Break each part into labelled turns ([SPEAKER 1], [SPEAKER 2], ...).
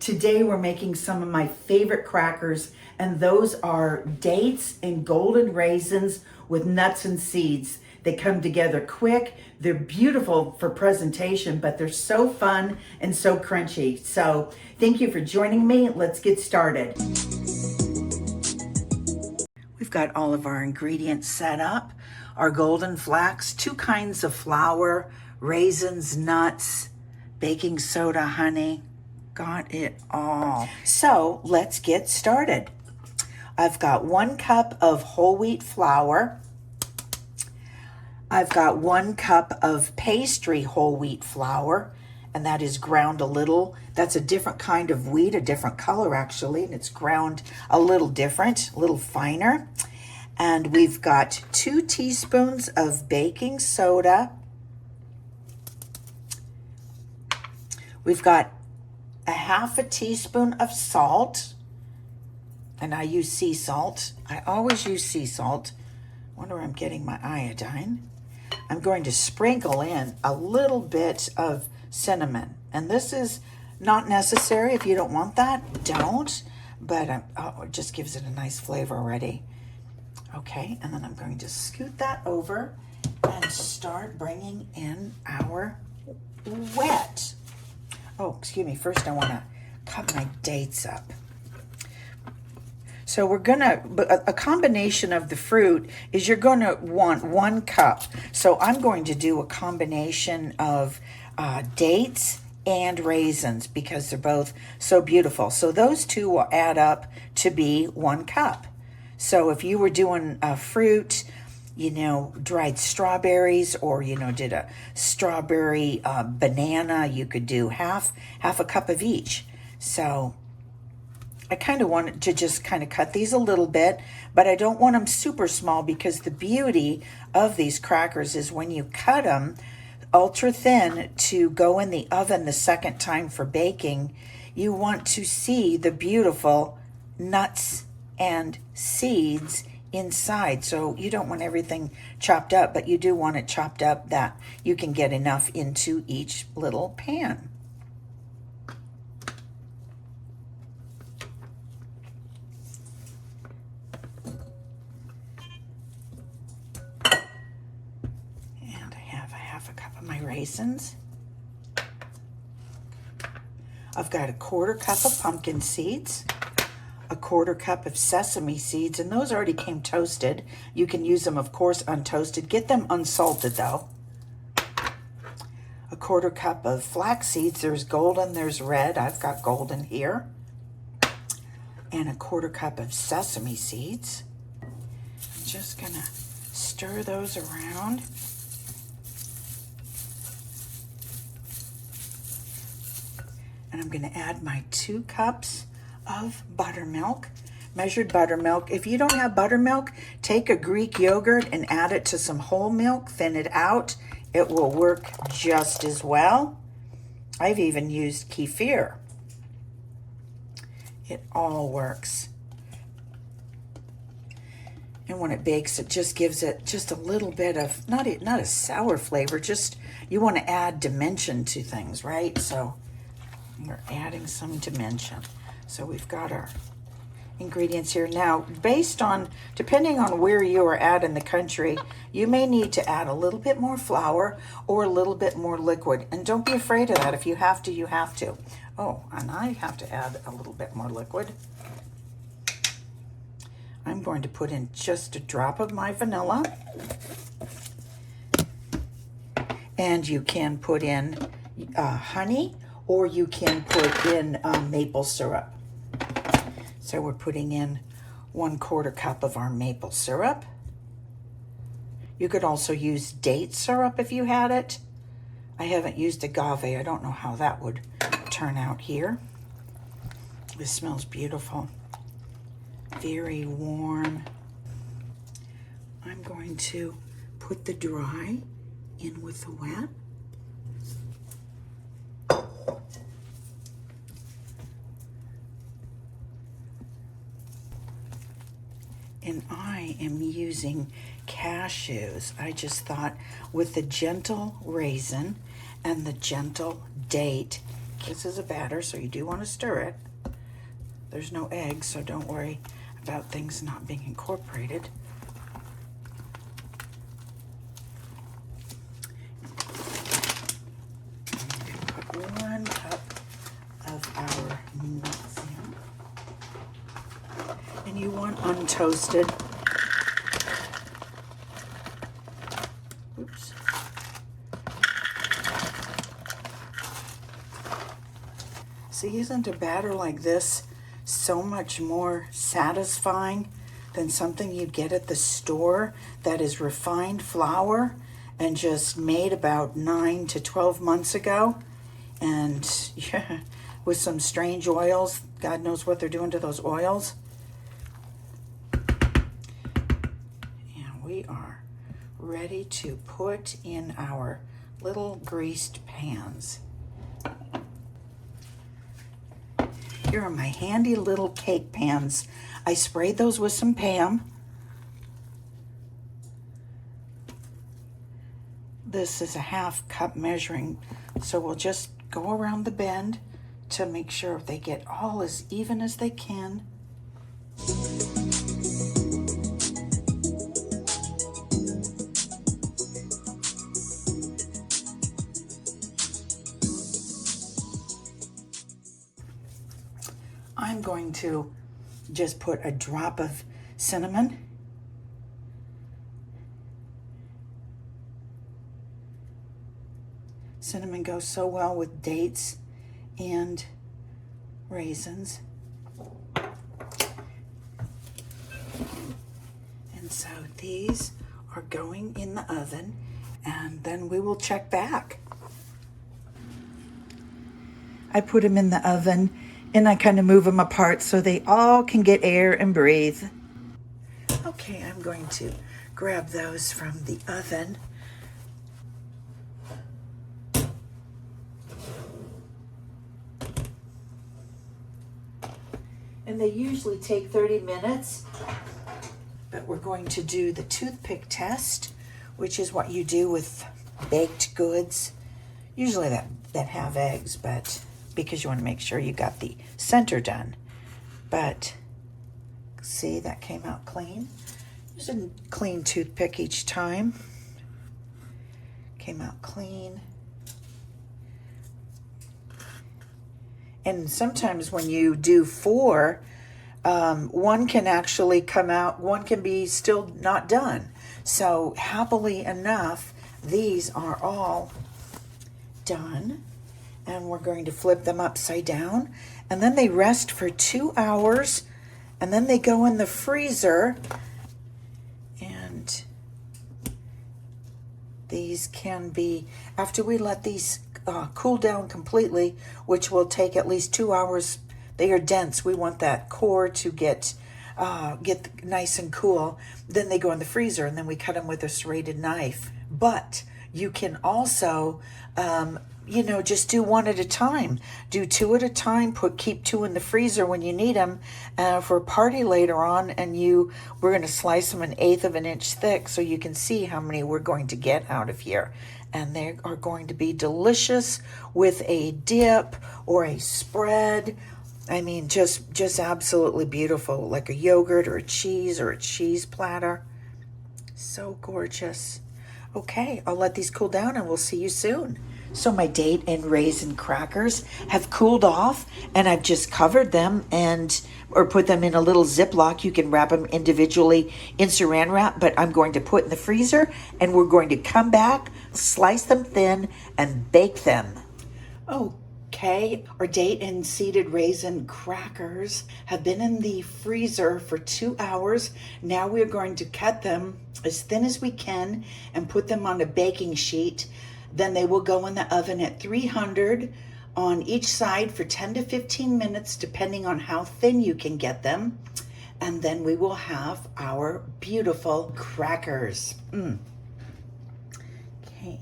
[SPEAKER 1] Today we're making some of my favorite crackers, and those are dates and golden raisins with nuts and seeds. They come together quick. They're beautiful for presentation, but they're so fun and so crunchy. So thank you for joining me. Let's get started. We've got all of our ingredients set up. Our golden flax, 2 kinds of flour, raisins, nuts, baking soda, honey. Got it all. So let's get started. I've got 1 cup of whole wheat flour. I've got 1 cup of pastry whole wheat flour, and that is ground a little. That's a different kind of wheat, a different color actually, and it's ground a little different, a little finer. And we've got 2 teaspoons of baking soda. We've got a 1/2 teaspoon of salt, and I use sea salt. I always use sea salt. Wonder where I'm getting my iodine. I'm going to sprinkle in a little bit of cinnamon, and this is not necessary. If you don't want that, don't, but it just gives it a nice flavor already. Okay, and then I'm going to scoot that over and start bringing in our wet. Oh, excuse me, first I want to cut my dates up. So we're gonna, a combination of the fruit is you're gonna want 1 cup. So I'm going to do a combination of dates and raisins because they're both so beautiful. So those 2 will add up to be 1 cup. So if you were doing fruit, dried strawberries, or, did a strawberry banana, you could do half a cup of each. So I kind of wanted to just kind of cut these a little bit, but I don't want them super small because the beauty of these crackers is when you cut them ultra thin to go in the oven the second time for baking, you want to see the beautiful nuts and seeds inside. So you don't want everything chopped up, but you do want it chopped up that you can get enough into each little pan. And I have a 1/2 cup of my raisins. I've got a 1/4 cup of pumpkin seeds, a 1/4 cup of sesame seeds, and those already came toasted. You can use them, of course, untoasted. Get them unsalted, though. A 1/4 cup of flax seeds. There's golden, there's red. I've got golden here. And a 1/4 cup of sesame seeds. I'm just going to stir those around. And I'm going to add my 2 cups of buttermilk, measured buttermilk. If you don't have buttermilk, take a Greek yogurt and add it to some whole milk, thin it out. It will work just as well. I've even used kefir. It all works. And when it bakes, it just gives it just a little bit of, not a sour flavor, just you want to add dimension to things, right? So we're adding some dimension. So we've got our ingredients here. Now, depending on where you are at in the country, you may need to add a little bit more flour or a little bit more liquid. And don't be afraid of that. If you have to, you have to. Oh, and I have to add a little bit more liquid. I'm going to put in just a drop of my vanilla. And you can put in honey, or you can put in maple syrup. So we're putting in 1/4 cup of our maple syrup. You could also use date syrup if you had it. I haven't used agave. I don't know how that would turn out here. This smells beautiful. Very warm. I'm going to put the dry in with the wet. And I am using cashews. I just thought with the gentle raisin and the gentle date, This is a batter, so you do want to stir it. There's no eggs, so don't worry about things not being incorporated. Put 1 cup of our nuts in. And you want untoasted. Oops. See, isn't a batter like this so much more satisfying than something you'd get at the store that is refined flour and just made about 9 to 12 months ago? And yeah, with some strange oils. God knows what they're doing to those oils. And we are ready to put in our little greased pans. Here are my handy little cake pans. I sprayed those with some Pam. This is a 1/2 cup measuring, so we'll just go around the bend to make sure they get all as even as they can. I'm going to just put a drop of cinnamon. Cinnamon goes so well with dates and raisins. And so these are going in the oven, and then we will check back. I put them in the oven and I kind of move them apart so they all can get air and breathe. Okay, I'm going to grab those from the oven. And they usually take 30 minutes, but we're going to do the toothpick test, which is what you do with baked goods, usually that have eggs, but because you want to make sure you got the center done. But see, that came out clean. Use a clean toothpick each time. Came out clean. And sometimes when you do 4, one can actually come out, one can be still not done. So happily enough, these are all done. And we're going to flip them upside down. And then they rest for 2 hours. And then they go in the freezer. And these can be, after we let these cool down completely, which will take at least 2 hours. They are dense. We want that core to get nice and cool. Then they go in the freezer, and then we cut them with a serrated knife. But you can also, just do 1 at a time. Do 2 at a time. Keep 2 in the freezer when you need them for a party later on. And we're going to slice them 1/8 of an inch thick so you can see how many we're going to get out of here. And they are going to be delicious with a dip or a spread. I mean, just absolutely beautiful, like a yogurt or a cheese platter. So gorgeous. Okay, I'll let these cool down and we'll see you soon. So my date and raisin crackers have cooled off, and I've just covered them or put them in a little Ziploc. You can wrap them individually in saran wrap, but I'm going to put in the freezer, and we're going to come back, slice them thin, and bake them. Okay, our date and seeded raisin crackers have been in the freezer for 2 hours. Now we're going to cut them as thin as we can and put them on a baking sheet. Then they will go in the oven at 300 on each side for 10 to 15 minutes, depending on how thin you can get them. And then we will have our beautiful crackers. Okay.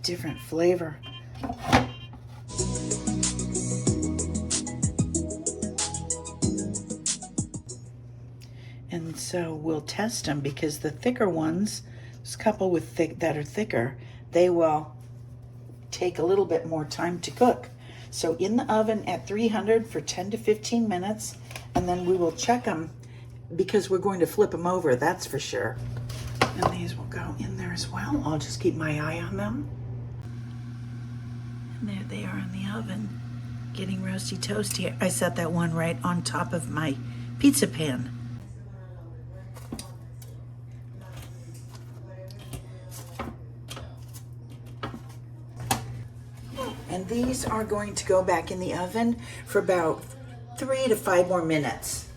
[SPEAKER 1] different flavor. And so we'll test them because the thicker ones, this couple with that are thicker, they will take a little bit more time to cook. So in the oven at 300 for 10 to 15 minutes, and then we will check them because we're going to flip them over, that's for sure. And these will go in there as well. I'll just keep my eye on them. And there they are in the oven, getting roasty toasty. I set that one right on top of my pizza pan. And these are going to go back in the oven for about 3 to 5 more minutes.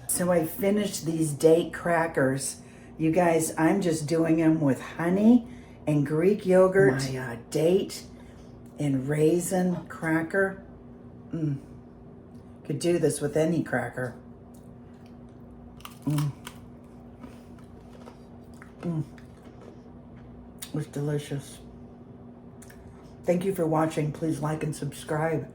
[SPEAKER 1] So I finished these date crackers. You guys, I'm just doing them with honey and Greek yogurt, my date and raisin cracker. Could do this with any cracker. It's delicious. Thank you for watching. Please like and subscribe.